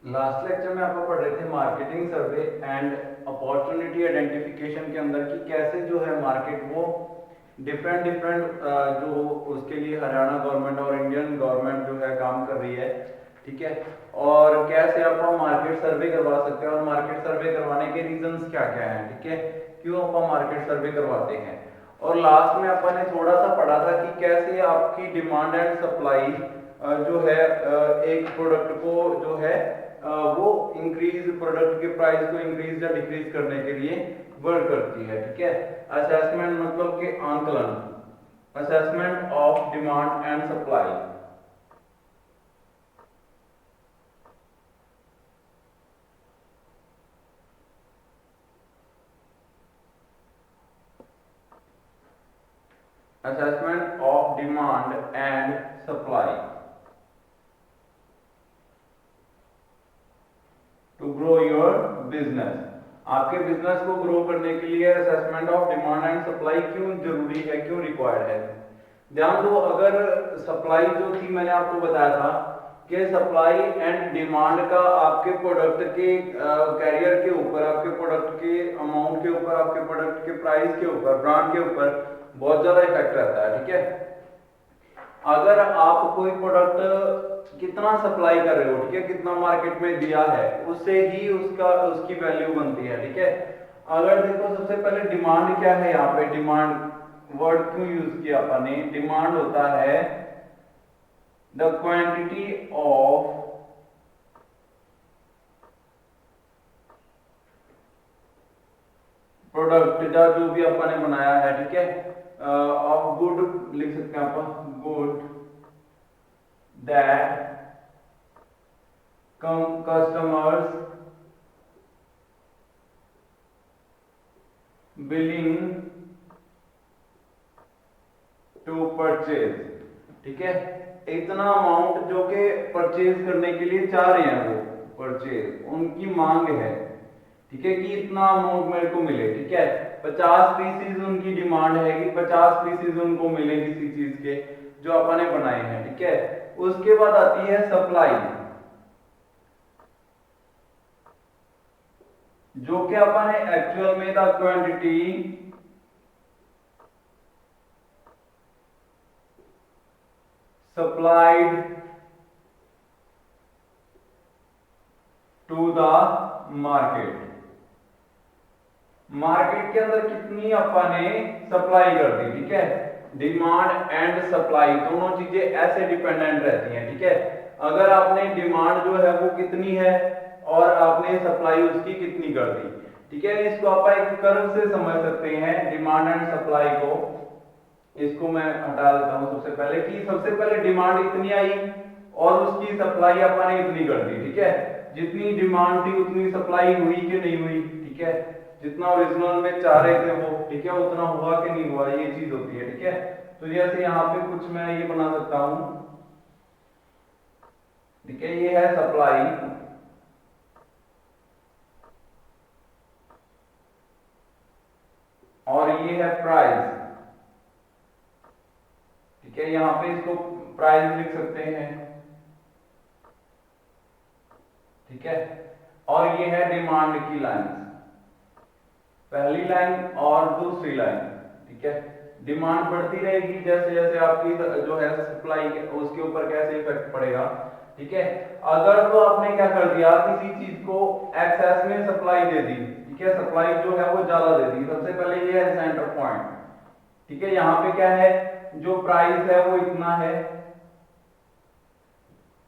Last lecture में आपको पढ़ रहे थे marketing survey and opportunity identification के अंदर कि कैसे जो है मार्केट वो डिफरेंट डिफरेंट जो उसके लिए हरियाणा गवर्नमेंट और इंडियन गवर्नमेंट जो है काम कर रही है, ठीक है। और कैसे आप मार्केट सर्वे करवा सकते हैं और मार्केट सर्वे करवाने के रीजंस क्या क्या हैं, ठीक है, क्यों आप मार्केट सर्वे करवाते हैं। और लास्ट में अपन ने थोड़ा सा पढ़ा था कि कैसे आपकी डिमांड एंड सप्लाई जो है एक प्रोडक्ट को जो है वो इंक्रीज प्रोडक्ट के प्राइस को इंक्रीज या डिक्रीज करने के लिए वर्क करती है, ठीक है। असेसमेंट मतलब कि आंकलन, assessment of demand and supply. Assessment of demand and supply to grow your business. आपके बिजनेस को ग्रो करने के लिए assessment of demand and supply क्यों जरूरी है, क्यों रिक्वायर्ड है। ध्यान दो, अगर सप्लाई जो थी मैंने आपको बताया था कि सप्लाई एंड डिमांड का आपके प्रोडक्ट के कैरियर के ऊपर, आपके प्रोडक्ट के अमाउंट के ऊपर, आपके प्रोडक्ट के प्राइस के ऊपर, ब्रांड के ऊपर बहुत ज्यादा इफेक्ट रहता है, ठीक है। अगर आप कोई प्रोडक्ट कितना सप्लाई कर रहे हो, ठीक है, कितना मार्केट में दिया है, उससे ही उसका उसकी वैल्यू बनती है, ठीक है। अगर देखो सबसे पहले डिमांड क्या है, यहाँ पे डिमांड वर्ड क्यों यूज किया अपन ने। डिमांड होता है द क्वांटिटी ऑफ प्रोडक्ट जो भी अपन ने बनाया है, ठीक है, ऑफ गुड लिख सकते हैं अपन, good that customers willing to purchase, ठीक है। इतना अमाउंट जो कि परचेज करने के लिए चाह रहे हैं, वो परचेज उनकी मांग है, ठीक है, कि इतना अमाउंट मेरे को मिले, ठीक है। 50 पीसीज उनकी डिमांड है कि 50 पीसीज उनको मिले किसी चीज के जो अपन ने बनाए हैं, ठीक है। उसके बाद आती है सप्लाई, जो कि अपन ने एक्चुअल में the quantity supplied to the market. Market के अंदर कितनी अपन ने सप्लाई कर दी, ठीक है। डिमांड एंड सप्लाई दोनों चीजें ऐसे डिपेंडेंट रहती हैं, ठीक है। अगर आपने डिमांड जो है वो कितनी है और आपने सप्लाई उसकी कितनी कर दी, ठीक है। इसको आप एक कर्व से समझ सकते हैं डिमांड एंड सप्लाई को। इसको मैं हटा देता हूं सबसे पहले कि सबसे पहले डिमांड इतनी आई और उसकी सप्लाई अपन ने इतनी कर दी, ठीक है। जितनी डिमांड थी उतनी सप्लाई हुई कि नहीं हुई, ठीक है। जितना ओरिजिनल में चाह रहे थे वो, ठीक है, उतना हुआ कि नहीं हुआ, ये चीज होती है, ठीक है। तो जैसे यहाँ पे कुछ मैं ये बना सकता हूं, ठीक है, ये है सप्लाई और ये है प्राइस, ठीक है। यहां पे इसको प्राइस लिख सकते हैं, ठीक है। और ये है डिमांड की लाइन, पहली लाइन और दूसरी लाइन, ठीक है। डिमांड बढ़ती रहेगी जैसे जैसे आपकी जो है सप्लाई उसके ऊपर कैसे इफेक्ट पड़ेगा, ठीक है। अगर तो आपने क्या कर दिया, किसी चीज को एक्सेस में सप्लाई दे दी, ठीक है, सप्लाई जो है वो ज्यादा दे दी। सबसे पहले ये है सेंटर पॉइंट, ठीक है। यहाँ पे क्या है, जो प्राइस है वो इतना है,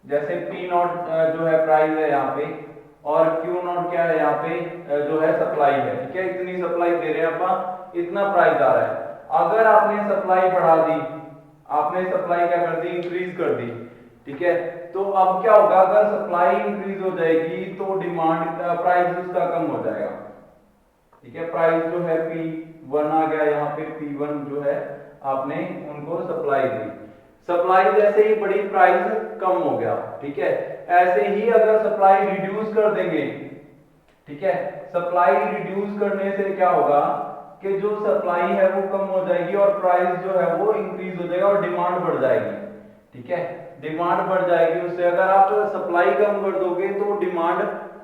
जैसे पी नॉट जो है प्राइस है यहाँ पे, और क्यू नॉट क्या है यहाँ पे जो है सप्लाई है, ठीक है। इतनी सप्लाई दे रहे हैं अपन, इतना प्राइस आ रहा है। अगर आपने सप्लाई बढ़ा दी, आपने सप्लाई क्या कर दी, इंक्रीज कर दी, ठीक है। तो अब क्या होगा, अगर सप्लाई इंक्रीज हो जाएगी तो डिमांड प्राइस उसका कम हो जाएगा, ठीक है। प्राइस जो है P1 आ गया यहाँ पे, P1 जो है आपने उनको सप्लाई दी, सप्लाई जैसे ही बड़ी प्राइस कम हो गया, ठीक है। ऐसे ही अगर सप्लाई रिड्यूस कर देंगे, ठीक है, सप्लाई रिड्यूस करने से क्या होगा कि जो सप्लाई है वो कम हो जाएगी और प्राइस जो है वो इंक्रीज हो जाएगा और डिमांड बढ़ जाएगी, ठीक है। डिमांड बढ़ जाएगी उससे। अगर आप सप्लाई कम कर दोगे तो डिमांड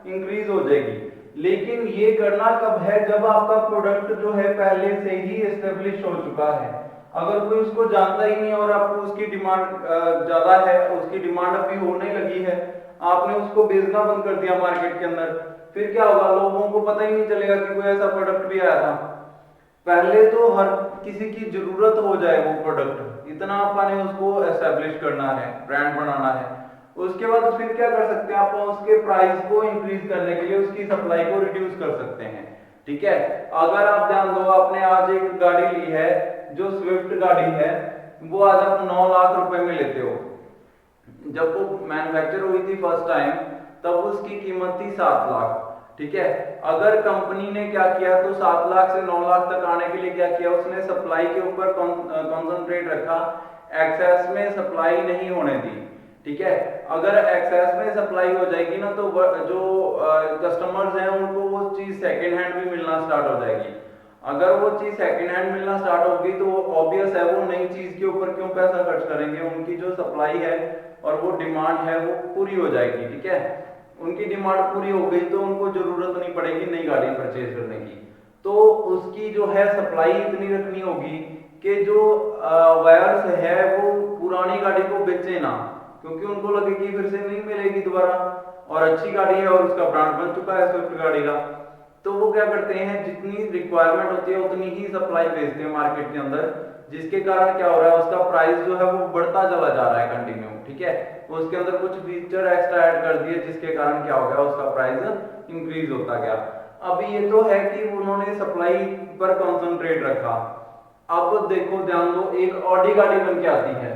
इंक्रीज हो जाएगी। लेकिन ये करना कब है, जब आपका प्रोडक्ट जो है पहले से ही एस्टेब्लिश हो चुका है। अगर कोई उसको जानता ही नहीं और आपको उसकी डिमांड ज्यादा है, उसकी डिमांड अभी होने लगी है, आपने उसको बेचना बंद कर दिया मार्केट के अंदर, फिर क्या होगा, लोगों को पता ही नहीं चलेगा कि कोई ऐसा प्रोडक्ट भी आया था। पहले तो हर किसी की जरूरत हो जाए वो प्रोडक्ट, इतना आपने उसको एस्टेब्लिश करना है, ब्रांड बनाना है। उसके बाद फिर क्या कर सकते हैं, आप उसके प्राइस को इंक्रीज करने के लिए उसकी सप्लाई को रिड्यूस कर सकते हैं। ठीक है, अगर आप ध्यान दो, आपने आज एक गाड़ी ली है जो स्विफ्ट गाड़ी है, वो आज आप 9 लाख रुपए में लेते हो। जब वो मैन्युफैक्चर हुई थी फर्स्ट टाइम, तब उसकी कीमत थी 7 लाख। ठीक है, अगर कंपनी ने क्या किया तो 7 लाख से 9 लाख तक आने के लिए क्या किया, उसने सप्लाई के ऊपर कॉन्सेंट्रेट रखा, एक्सेस में सप्लाई नहीं होने दी। ठीक है, अगर एक्सेस में सप्लाई हो जाएगी ना तो जो कस्टमर्स हैं उनको वो चीज सेकेंड हैंड भी मिलना स्टार्ट हो जाएगी। अगर वो चीज सेकेंड हैंड मिलना स्टार्ट होगी तो ऑब्वियस है वो नई चीज के ऊपर क्यों पैसा खर्च करेंगे, उनकी जो सप्लाई है और वो डिमांड है वो पूरी हो जाएगी। ठीक है, उनकी डिमांड पूरी हो गई तो उनको जरूरत नहीं पड़ेगी नई गाड़ी परचेज करने की। तो उसकी जो है सप्लाई इतनी रखनी होगी कि जो वायर्स है वो पुरानी गाड़ी को बेचे ना, क्योंकि उनको लगे कि फिर से नहीं मिलेगी दोबारा, और अच्छी गाड़ी है और उसका ब्रांड बन चुका है स्विफ्ट गाड़ी का। तो वो क्या करते हैं, जितनी रिक्वायरमेंट होती है उतनी ही सप्लाई भेजते हैं मार्केट के अंदर, जिसके कारण क्या हो रहा है, उसका प्राइस जो है वो बढ़ता चला जा रहा है कंटिन्यू। ठीक है, उसके अंदर कुछ फीचर एक्स्ट्रा ऐड कर दिए जिसके कारण क्या हो गया, उसका प्राइस इंक्रीज होता गया। अब ये तो है कि उन्होंने सप्लाई पर कॉन्सेंट्रेट रखा। अब देखो ध्यान दो, एक ऑडी गाड़ी बन के आती है,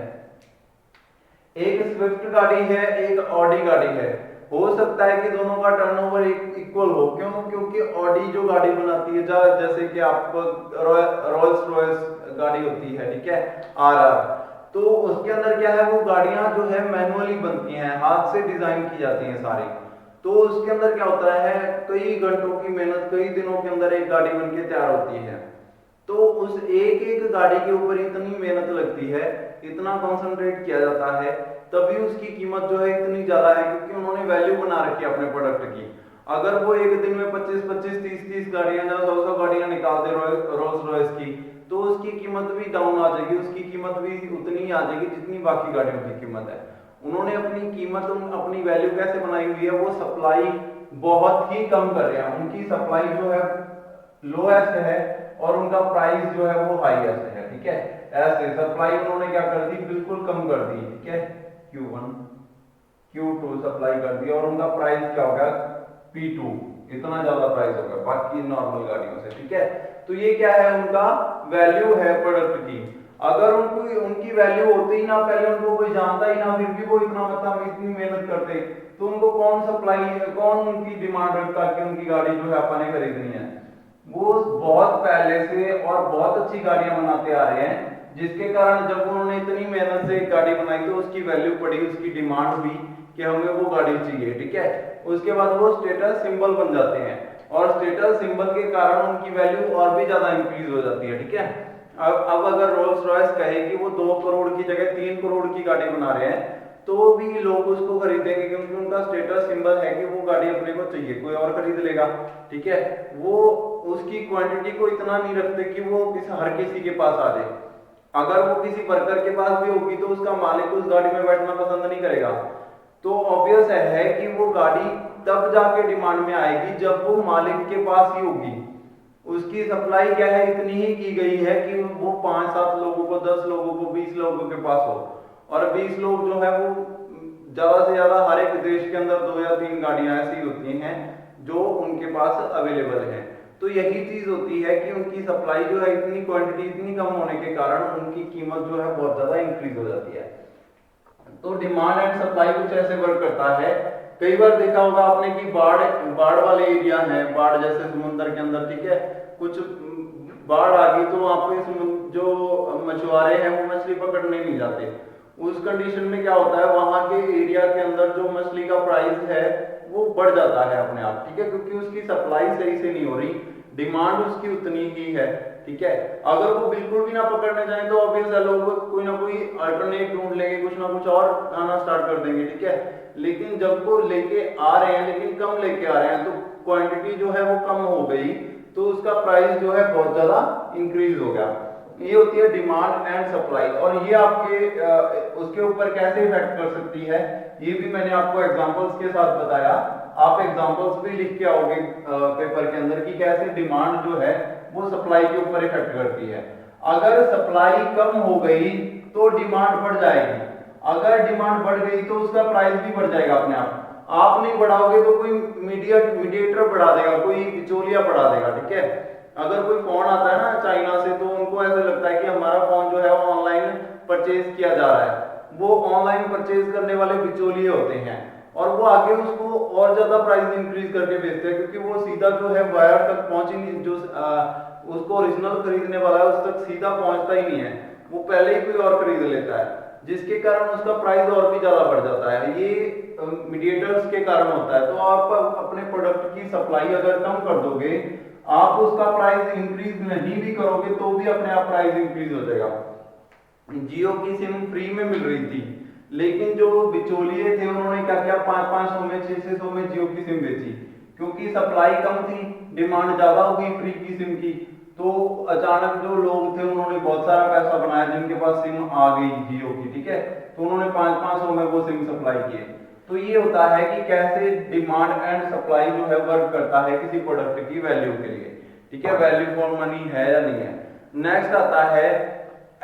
एक स्विफ्ट गाड़ी है, एक ऑडी गाड़ी है। हो सकता है कि दोनों का टर्नओवर इक्वल हो, क्यों, क्योंकि ऑडी जो गाड़ी बनाती है, जैसे कि आप रोल्स रॉयस गाड़ी होती है, ठीक है, आरआर, तो उसके अंदर क्या है, वो गाड़ियां जो है मैनुअली बनती हैं, हाथ से डिजाइन की जाती हैं सारी। तो उसके अंदर क्या होता है, कई घंटों की मेहनत, कई दिनों के अंदर एक गाड़ी बनके तैयार होती है। तो उस एक एक गाड़ी के ऊपर इतनी मेहनत लगती है, इतना कंसंट्रेट किया जाता है, तभी उसकी कीमत जो है इतनी ज्यादा है, क्योंकि उन्होंने वैल्यू बना रखी है अपने प्रोडक्ट की। अगर वो एक दिन में 25-25, 30-30 गाड़ियां या 100-100 गाड़ियां निकाल दे रोल्स रॉयस की, तो उसकी कीमत भी डाउन आ जाएगी, उसकी कीमत भी उतनी आ जाएगी जितनी बाकी गाड़ियों की कीमत है। उन्होंने अपनी कीमत, अपनी वैल्यू कैसे बनाई हुई है, वो सप्लाई बहुत ही कम कर रहे हैं, उनकी सप्लाई जो है लोएस्ट है और उनका प्राइस जो है वो हाईएस्ट है। ठीक है, ऐसे सप्लाई उन्होंने क्या कर दी, बिल्कुल कम कर दी। ठीक है, Q1 Q2 सप्लाई कर दी और उनका प्राइस क्या होगा, P2, इतना ज्यादा प्राइस होगा बाकी नॉर्मल गाड़ियों से। ठीक है, तो ये क्या है, उनका वैल्यू है प्रोडक्ट की। अगर उनकी वैल्यू होती ही ना, पहले उनको कोई जानता ही ना, फिर भी वो इतना मतलब इतनी मेहनत करते, तो उनको कौन सप्लाई, कौन उनकी डिमांड रखता कि उनकी गाड़ी जो है अपने खरीदनी है। वो बहुत पहले से और बहुत अच्छी गाड़ियां बनाते आ रहे हैं, जिसके कारण जब उन्होंने इतनी मेहनत से एक गाड़ी बनाई तो उसकी वैल्यू पड़ी, उसकी डिमांड हुई कि हमें वो गाड़ी चाहिए। ठीक है, उसके बाद वो स्टेटस सिंबल बन जाते हैं और स्टेटस सिंबल के कारण उनकी वैल्यू और भी ज्यादा इंक्रीज हो जाती है। ठीक है, अब अगर रोल्स रॉयस कहे कि वो 2 करोड़ की जगह 3 करोड़ की गाड़ी बना रहे हैं, तो भी लोग उसको खरीदेंगे, क्योंकि उनका स्टेटस सिंबल है कि वो गाड़ी अपने को चाहिए, कोई और खरीद लेगा। ठीक है, वो उसकी क्वांटिटी को इतना नहीं रखते कि वो हर किसी के पास आ जाए। अगर वो किसी वर्कर के पास भी होगी तो उसका मालिक उस गाड़ी में बैठना पसंद नहीं करेगा। तो ऑब्वियस है कि वो गाड़ी तब जाके डिमांड में आएगी जब वो मालिक के पास ही होगी। उसकी सप्लाई क्या है, इतनी ही की गई है कि वो 5-7 लोगों को, 10 लोगों को, 20 लोगों के पास हो, और 20 लोग जो है वो ज्यादा से ज्यादा हर एक देश के अंदर 2 या 3 गाड़ियां ऐसी होती हैं जो उनके पास अवेलेबल है। तो यही चीज होती है कि उनकी सप्लाई जो है इतनी, क्वांटिटी इतनी कम होने के कारण उनकी कीमत जो है बहुत ज्यादा इंक्रीज हो जाती है। तो डिमांड एंड सप्लाई कुछ ऐसे वर्क करता है। कई बार देखा होगा आपने कि बाढ़ वाले एरिया हैं, बाढ़ जैसे समुद्र के अंदर, ठीक है, कुछ बाढ़ आ गई तो वहां पे जो मछुआरे हैं वो मछली पकड़ने नहीं जाते। उस कंडीशन में क्या होता है, वहां के एरिया के अंदर जो मछली का प्राइस है वो बढ़ जाता है अपने आप। ठीक है, क्योंकि उसकी सप्लाई सही से नहीं हो रही, डिमांड उसकी उतनी ही है, ठीक है। अगर वो बिल्कुल भी ना पकड़ने जाए तो ऑब्वियस है लोग कोई ना कोई अल्टरनेट ढूंढ लेंगे, कुछ ना कुछ और आना स्टार्ट कर देंगे, ठीक है। लेकिन जब वो लेके आ रहे हैं, लेकिन कम लेके आ रहे हैं, तो क्वांटिटी जो है वो कम हो गई, तो उसका प्राइस जो है बहुत ज्यादा इंक्रीज हो गया। ये होती है डिमांड एंड सप्लाई। और ये आपके उसके ऊपर कैसे इफेक्ट कर सकती है, ये भी मैंने आपको एग्जांपल्स के साथ बताया। आप एग्जांपल्स भी लिख के आओगे पेपर के अंदर कि कैसे डिमांड जो है वो सप्लाई के ऊपर इफेक्ट करती है। अगर सप्लाई कम हो गई तो डिमांड बढ़ जाएगी, अगर डिमांड बढ़ गई तो उसका प्राइस भी बढ़ जाएगा अपने आप नहीं बढ़ाओगे तो कोई मीडिएटर बढ़ा देगा, कोई बिचौलिया बढ़ा देगा, ठीक है। अगर कोई फोन आता है ना चाइना से, तो उनको ऐसा लगता है कि हमारा फोन जो है वो ऑनलाइन परचेज किया जा रहा है, वो ऑनलाइन परचेज करने वाले बिचौलिए होते हैं, और वो आगे उसको और ज्यादा प्राइस इंक्रीज करके बेचते हैं, क्योंकि वो सीधा जो है वायर तक पहुंच ही नहीं, जो उसको ओरिजिनल खरीदने वाला है उस तक सीधा पहुंचता ही नहीं है, वो पहले ही कोई और खरीद लेता है, जिसके कारण उसका प्राइस और भी ज्यादा बढ़ जाता है। ये मीडिएटर्स के कारण होता है। तो आप अपने प्रोडक्ट की सप्लाई अगर कम कर दोगे, आप उसका प्राइस इंक्रीज नहीं भी करोगे तो भी अपने आप प्राइस इंक्रीज हो जाएगा। जियो की सिम फ्री में मिल रही थी, लेकिन जो बिचौलिए थे उन्होंने क्या किया, 500 में 600 में जियो की सिम बेची, क्योंकि सप्लाई कम थी, डिमांड ज्यादा होगी फ्री की सिम की, तो अचानक जो लोग थे उन्होंने बहुत सारा पैसा बनाया, जिनके पास सिम आ गई जियो की, ठीक है, तो उन्होंने 500 में वो सिम सप्लाई किए। तो ये होता है कि कैसे डिमांड एंड सप्लाई जो है वर्क करता है किसी प्रोडक्ट की वैल्यू के लिए, ठीक है, वैल्यू फॉर मनी है या नहीं है। नेक्स्ट आता है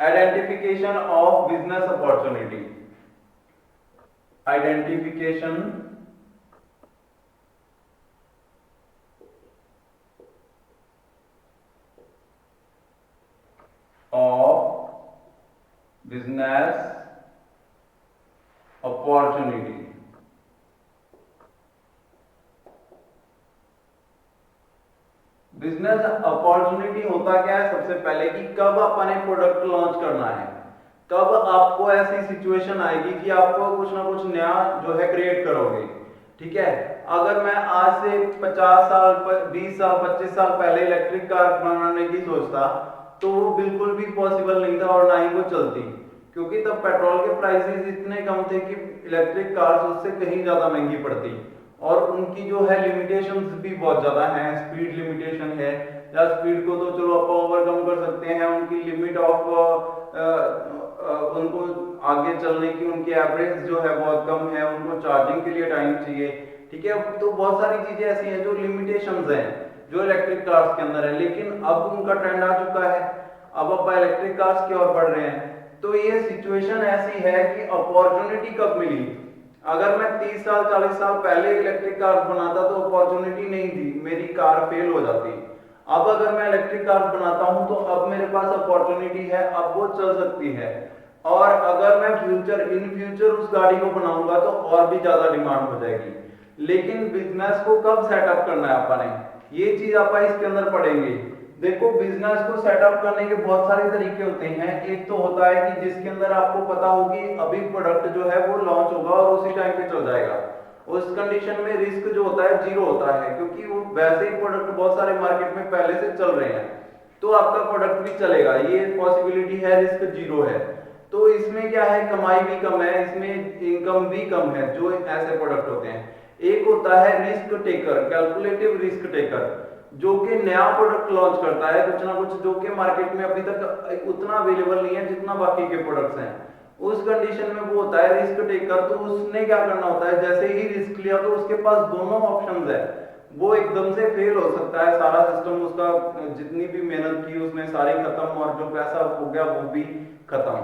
identification of business opportunity. Identification of business opportunity. Business opportunity होता क्या है, सबसे पहले कि कब अपने प्रोडक्ट लॉन्च करना है, कब आपको ऐसी सिचुएशन आएगी कि आपको कुछ ना कुछ नया जो है क्रिएट करोगे, ठीक है। अगर मैं आज से 50 साल 20 साल 25 साल पहले इलेक्ट्रिक कार बनाने की सोचता, तो वो बिल्कुल भी पॉसिबल नहीं था और ना ही वो चलती, क्योंकि तब पेट्रोल के प्राइसेस इतने कम थे कि इलेक्ट्रिक कार्स उससे कहीं ज्यादा महंगी पड़ती, और उनकी जो है लिमिटेशंस भी बहुत ज्यादा हैं, स्पीड लिमिटेशन है, या स्पीड को तो चलो आप ओवरकम कर सकते हैं, उनकी लिमिट ऑफ उनको आगे चलने की उनकी एवरेज जो है बहुत कम है, उनको चार्जिंग के लिए टाइम चाहिए, ठीक है। तो बहुत सारी चीजें ऐसी हैं जो लिमिटेशंस हैं जो इलेक्ट्रिक कार्स के अंदर है, लेकिन अब उनका ट्रेंड आ चुका है, अब आप इलेक्ट्रिक कार्स की ओर बढ़ रहे हैं। तो ये सिचुएशन ऐसी है कि अपॉर्चुनिटी कब मिली, अगर मैं 30 साल 40 साल पहले इलेक्ट्रिक कार बनाता तो अपॉर्चुनिटी नहीं थी, मेरी कार फेल हो जाती। अब अगर मैं इलेक्ट्रिक कार बनाता हूं तो अब मेरे पास अपॉर्चुनिटी है, अब वो चल सकती है, और अगर मैं इन फ्यूचर उस गाड़ी को बनाऊंगा तो और भी ज्यादा डिमांड हो जाएगी। लेकिन बिजनेस को कब सेटअप करना है अपने, ये चीज आप इसके अंदर पढ़ेंगे। देखो, बिजनेस को सेटअप करने के बहुत सारे तरीके होते हैं। एक तो होता है कि जिसके अंदर आपको पता होगी अभी प्रोडक्ट जो है वो लॉन्च होगा और उसी टाइम पे चल जाएगा, उस कंडीशन में रिस्क जो होता है जीरो होता है, क्योंकि वो वैसे ही प्रोडक्ट बहुत सारे मार्केट में पहले से चल रहे हैं, तो आपका प्रोडक्ट भी चलेगा, ये पॉसिबिलिटी है, रिस्क जीरो है। तो इसमें क्या है, कमाई भी कम है, इसमें इनकम भी कम है जो ऐसे प्रोडक्ट होते हैं। एक होता है risk taker, calculative risk taker, जो कि नया प्रोडक्ट लॉन्च करता है कुछ ना कुछ, जो कि मार्केट में अभी तक उतना अवेलेबल नहीं है जितना बाकी के प्रोडक्ट्स हैं, उस कंडीशन में वो होता है रिस्क टेकर। तो उसने क्या करना होता है, जैसे ही रिस्क लिया तो उसके पास दोनों ऑप्शंस है, वो एकदम से फेल हो सकता है, सारा सिस्टम उसका जितनी भी मेहनत की उसने सारी खत्म, और जो पैसा हो गया वो भी खत्म।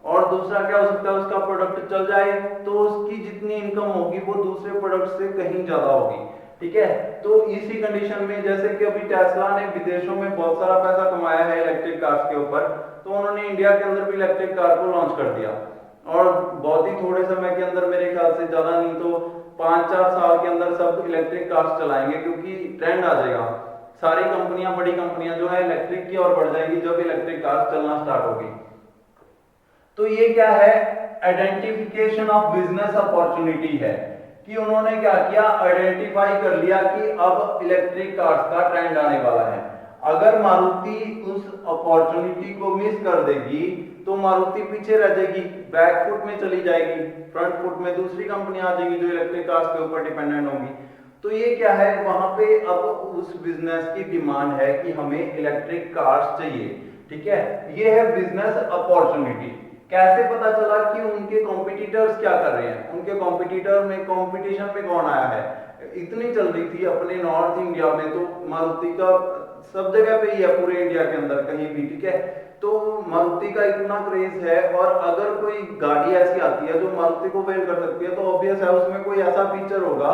और दूसरा क्या हो सकता है, उसका प्रोडक्ट चल जाए तो उसकी जितनी इनकम होगी वो दूसरे प्रोडक्ट से कहीं ज्यादा होगी, ठीक है। तो इसी कंडीशन में जैसे कि अभी टेस्ला ने विदेशों में बहुत सारा पैसा कमाया है इलेक्ट्रिक कार्स के ऊपर, तो उन्होंने इंडिया के अंदर भी इलेक्ट्रिक कार को लॉन्च कर दिया, और बहुत ही थोड़े समय के अंदर, मेरे ख्याल से ज्यादा नहीं तो 5-4 साल के अंदर सब इलेक्ट्रिक कार्स चलाएंगे, क्योंकि ट्रेंड आ जाएगा, सारी कंपनियां, बड़ी कंपनियां जो है इलेक्ट्रिक की ओर बढ़ जाएंगी जब इलेक्ट्रिक कार्स चलना स्टार्ट होगी। तो ये क्या है, आइडेंटिफिकेशन ऑफ बिजनेस अपॉर्चुनिटी है। कि उन्होंने क्या किया, आइडेंटिफाई कर लिया कि अब इलेक्ट्रिक कार्स का ट्रेंड आने वाला है। अगर मारुति उस अपॉर्चुनिटी को मिस कर देगी तो मारुति पीछे रह जाएगी, बैक फुट में चली जाएगी, फ्रंट फुट में दूसरी कंपनी आ जाएगी जो इलेक्ट्रिक कार्स के ऊपर डिपेंडेंट होंगी। तो ये क्या है, वहां पे अब उस बिजनेस की डिमांड है कि हमें इलेक्ट्रिक कार्स चाहिए, ठीक है। ये है बिजनेस अपॉर्चुनिटी। कैसे पता चला कि उनके कॉम्पिटिटर्स क्या कर रहे हैं, उनके कॉम्पिटिटर में कंपटीशन में कौन आया है। इतनी चल रही थी अपने नॉर्थ इंडिया में, तो मारुति का सब जगह पे ही है पूरे इंडिया के अंदर कहीं भी, ठीक है। तो मारुति का इतना क्रेज है, और अगर कोई गाड़ी ऐसी आती है जो मारुति को फेल कर सकती है तो ऑब्वियस है उसमें कोई ऐसा फीचर होगा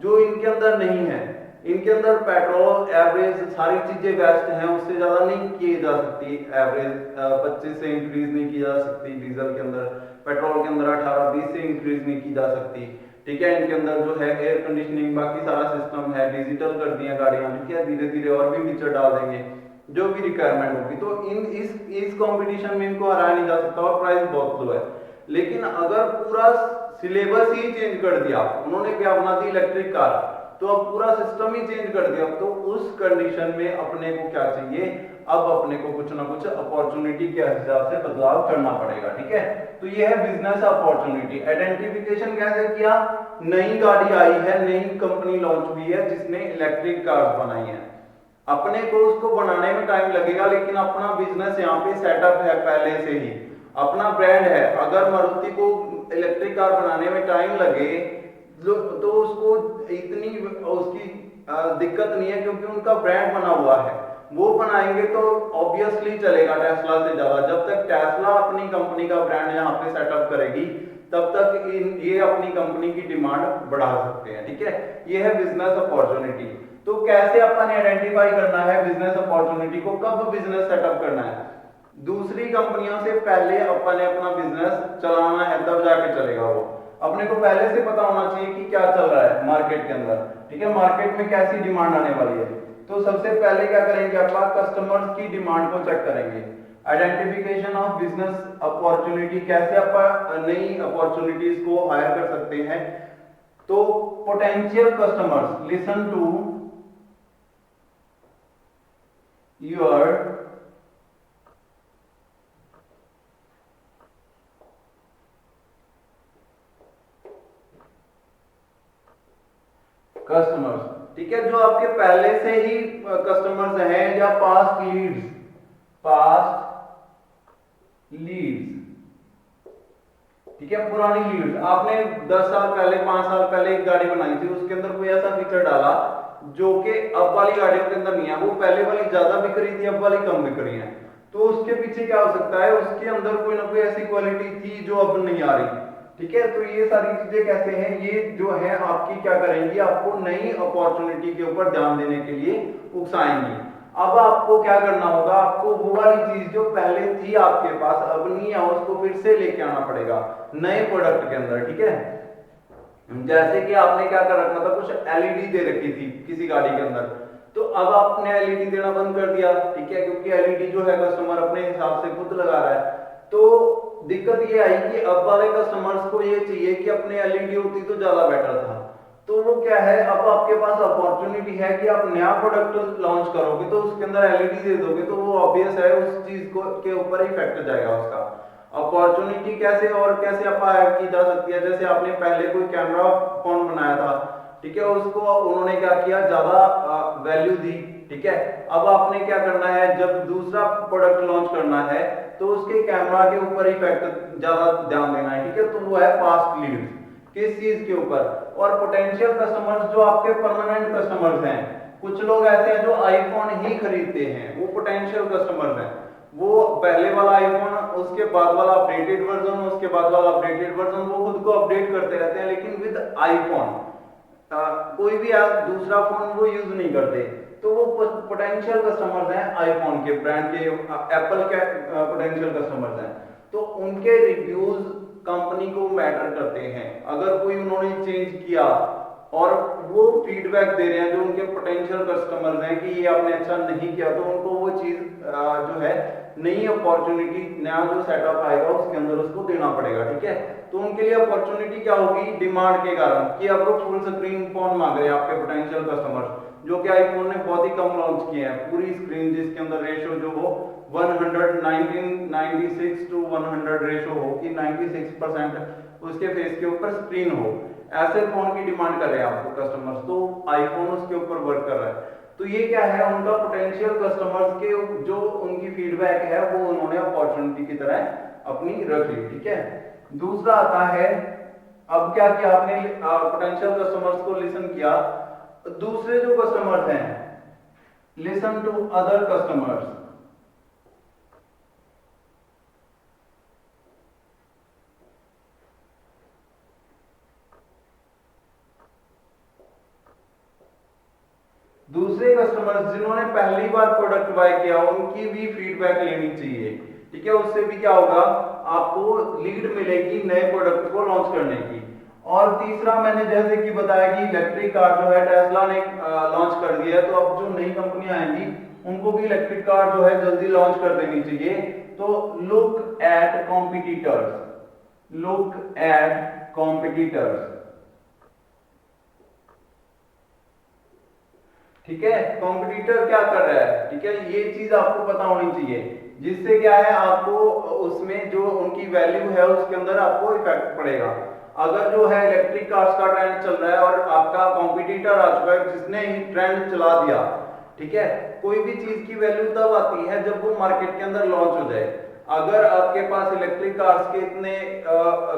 जो इनके अंदर नहीं है। इनके अंदर पेट्रोल एवरेज सारी चीजें बेस्ट हैं, उससे ज्यादा नहीं की जा सकती एवरेज, 25 से इंक्रीज नहीं की जा सकती डीजल के अंदर, पेट्रोल के अंदर 18-20 से इंक्रीज नहीं की जा सकती, ठीक है। इनके अंदर जो है एयर कंडीशनिंग बाकी सारा सिस्टम है, डिजिटल कर दिया गाड़ियां, ठीक है। धीरे धीरे और भी फीचर डाल देंगे जो भी रिक्वायरमेंट होगी, तो इस कंपटीशन में इनको हराया नहीं जा सकता, और प्राइस बहुत लो है। लेकिन अगर पूरा सिलेबस ही चेंज कर दिया उन्होंने, क्या बना दी इलेक्ट्रिक कार, तो अब पूरा सिस्टम ही चेंज कर दिया, तो उस कंडीशन में अपने को क्या चाहिए, अब अपने को कुछ ना कुछ अपॉर्चुनिटी के हिसाब से बदलाव करना पड़ेगा, ठीक है। तो ये है बिजनेस अपॉर्चुनिटी। आइडेंटिफिकेशन कैसे किया, नई गाड़ी आई है, नई कंपनी लॉन्च हुई है जिसने इलेक्ट्रिक कार्स बनाई है, अपने को उसको बनाने में टाइम लगेगा, लेकिन अपना बिजनेस यहाँ पे सेटअप है पहले से ही, अपना ब्रांड है। अगर मारुति को इलेक्ट्रिक कार बनाने में टाइम लगे तो उसको इतनी उसकी दिक्कत नहीं है, क्योंकि उनका ब्रांड बना हुआ है। वो बनाएंगे तो ऑब्वियसली चलेगा टेस्ला से ज्यादा। जब तक टेस्ला अपनी कंपनी का ब्रांड यहाँ पे सेटअप करेगी तब तक ये अपनी कंपनी की डिमांड बढ़ा सकते हैं, ठीक है। ये है बिजनेस अपॉर्चुनिटी। तो कैसे अपन आइडेंटिफाई करना है बिजनेस अपॉर्चुनिटी को, कब बिजनेस सेटअप करना है, दूसरी कंपनियों से पहले अपन ने अपना बिजनेस चलाना है, तब जाके चलेगा वो। अपने को पहले से पता होना चाहिए कि क्या चल रहा है मार्केट के अंदर, ठीक है, मार्केट में कैसी डिमांड आने वाली है। तो सबसे पहले क्या करेंगे, अपन कस्टमर्स की डिमांड को चेक करेंगे। आइडेंटिफिकेशन ऑफ बिजनेस अपॉर्चुनिटी, कैसे अपन नई अपॉर्चुनिटीज को हायर कर सकते हैं। तो potential customers listen to your customers, ठीक है, जो आपके पहले से ही कस्टमर्स हैं, या पास्ट लीड्स, ठीक है, पुरानी लीड्स। आपने 10 साल पहले 5 साल पहले एक गाड़ी बनाई थी, उसके अंदर कोई ऐसा फीचर डाला जो कि अब वाली गाड़ियों के अंदर नहीं है, वो पहले वाली ज्यादा बिक रही थी, अब वाली कम बिक रही है। तो उसके पीछे क्या हो सकता है, उसके अंदर कोई ना कोई ऐसी क्वालिटी थी जो अब नहीं आ रही, ठीक है। तो ये सारी चीजें कैसे हैं, ये जो है आपकी क्या करेंगी, आपको नई अपॉर्चुनिटी के ऊपर ध्यान देने के लिए उकसाएंगी। अब आपको क्या करना होगा, आपको वो वाली चीज जो पहले थी आपके पास अब नहीं है, उसको फिर से लेके आना पड़ेगा नए प्रोडक्ट के अंदर, ठीक है। जैसे कि आपने क्या कर रखा था, कुछ एलईडी दे रखी थी किसी गाड़ी के अंदर, तो अब आपने एलईडी देना बंद कर दिया, ठीक है, क्योंकि एलईडी जो है कस्टमर अपने हिसाब से खुद लगा रहा है। तो दिक्कत ये आई कि अब वाले कस्टमर्स को ये चाहिए कि अपने एलईडी होती तो ज्यादा बेटर था। तो वो क्या है, अब आपके पास अपॉर्चुनिटी है कि आप नया प्रोडक्ट लॉन्च करोगे तो उसके अंदर एलईडी दे दोगे, तो वो ऑब्वियस है उस चीज को के ऊपर इफेक्ट जाएगा उसका। अपॉर्चुनिटी कैसे और कैसे अप्लाई की जा सकती है, जैसे आपने पहले कोई कैमरा फोन बनाया था, ठीक है, उसको उन्होंने क्या किया, ज्यादा वैल्यू दी, ठीक है। अब आपने क्या करना है, जब दूसरा प्रोडक्ट लॉन्च करना है तो उसके कैमरा के ऊपर इफेक्ट ज्यादा ध्यान देना है, ठीक है। तो वो है पास्ट लीड्स, किस चीज के ऊपर। और पोटेंशियल कस्टमर्स जो आपके परमानेंट कस्टमर्स हैं, कुछ लोग ऐसे हैं जो आईफोन ही खरीदते हैं, वो पोटेंशियल कस्टमर्स हैं। वो पहले वाला आईफोन, उसके बाद वाला अपडेटेड वर्जन, उसके बाद वाला अपडेटेड वर्जन, वो खुद को अपडेट करते रहते हैं, लेकिन विद आईफोन कोई भी आप दूसरा फोन वो यूज नहीं करते। तो वो पोटेंशियल कस्टमर्स हैं आईफोन के ब्रांड के, एप्पल के पोटेंशियल कस्टमर्स हैं। तो उनके रिव्यूज कंपनी को मैटर करते हैं। अगर कोई उन्होंने चेंज किया और वो फीडबैक दे रहे हैं जो उनके पोटेंशियल कस्टमर्स हैं कि ये आपने अच्छा नहीं किया, तो उनको वो चीज जो है नई अपॉर्चुनिटी, नया जो सेटअप आएगा उसके अंदर उसको देना पड़ेगा, ठीक है। तो उनके लिए अपॉर्चुनिटी क्या होगी, डिमांड के कारण कि अब वो फुल स्क्रीन फोन मांग रहे हैं आपके पोटेंशियल कस्टमर्स, जो कि आईफोन ने बहुत ही कम लॉन्च किए हैं, पूरी स्क्रीन जिसके अंदर रेशियो जो हो 196 to 100 रेशियो हो कि 96% उसके फेस के ऊपर स्क्रीन हो, ऐसे फोन की डिमांड कर रहे हैं आपको कस्टमर्स, तो आईफोन उसके ऊपर वर्क कर रहा है। तो ये क्या है, उनका पोटेंशियल कस्टमर्स के जो उनकी फीडबैक है वो उन्होंने अपॉर्चुनिटी की तरह अपनी रख ली, ठीक है। दूसरा आता है, अब क्या किया आपने, पोटेंशियल कस्टमर्स को लिसन किया, दूसरे जो कस्टमर्स हैं, लिसन टू अदर कस्टमर्स। दूसरे कस्टमर्स जिन्होंने पहली बार प्रोडक्ट बाय किया उनकी भी फीडबैक लेनी चाहिए, ठीक है। उससे भी क्या होगा, आपको लीड मिलेगी नए प्रोडक्ट को लॉन्च करने की। और तीसरा मैंने जैसे कि बताया कि इलेक्ट्रिक कार जो है टेस्ला ने लॉन्च कर दिया है, तो अब जो नई कंपनियां आएंगी उनको भी इलेक्ट्रिक कार जो है जल्दी लॉन्च कर देनी चाहिए। तो look at competitors, look at competitors, ठीक है। कॉम्पिटिटर क्या कर रहा है, ठीक है, ये चीज आपको पता होनी चाहिए, जिससे क्या है आपको उसमें जो उनकी वैल्यू है उसके अंदर आपको इफेक्ट पड़ेगा। अगर जो है इलेक्ट्रिक कार्स का ट्रेंड चल रहा है और आपका कॉम्पिटिटर आ चुका है जिसने ही ट्रेंड चला दिया, ठीक है, कोई भी चीज की वैल्यू तब आती है जब वो मार्केट के अंदर लॉन्च हो जाए। अगर आपके पास इलेक्ट्रिक कार्स के इतने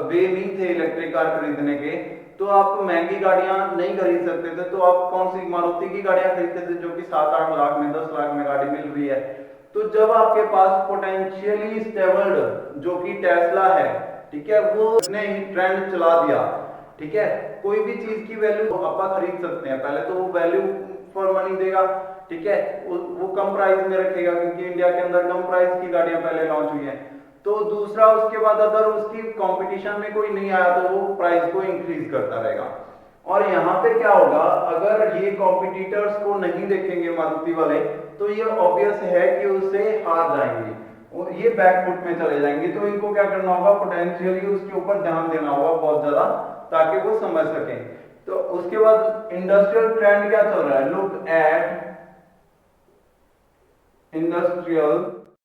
वे नहीं थे इलेक्ट्रिक कार खरीदने के, तो आप महंगी गाड़ियां नहीं खरीद सकते थे, तो आप कौन सी मारुति की गाड़ियां खरीदते थे जो कि 7-8 लाख में 10 लाख में गाड़ी मिल रही है। तो जब आपके पास पोटेंशियली स्टेबल्ड जो कि टेस्ला है, ठीक है, वो उसने ही ट्रेंड चला दिया, ठीक है, कोई भी चीज की वैल्यू आप खरीद सकते हैं, पहले तो वो वैल्यू फॉर मनी देगा, ठीक है, वो कम प्राइस में रखेगा क्योंकि इंडिया के अंदर कम प्राइस की गाड़ियां पहले लॉन्च हुई हैं। तो दूसरा उसके बाद अगर उसकी कंपटीशन में कोई नहीं आया तो वो प्राइस को इंक्रीज करता रहेगा। और यहाँ पे क्या होगा, अगर ये कॉम्पिटिटर्स को नहीं देखेंगे मारुति वाले, तो ये ऑब्वियस है कि उससे हार जाएंगे, ये बैकफुट में चले जाएंगे। तो इनको क्या करना होगा, पोटेंशियली उसके ऊपर ध्यान देना होगा बहुत ज्यादा, ताकि वो समझ सकें। तो उसके बाद इंडस्ट्रियल ट्रेंड क्या चल रहा है, लुक एट इंडस्ट्रियल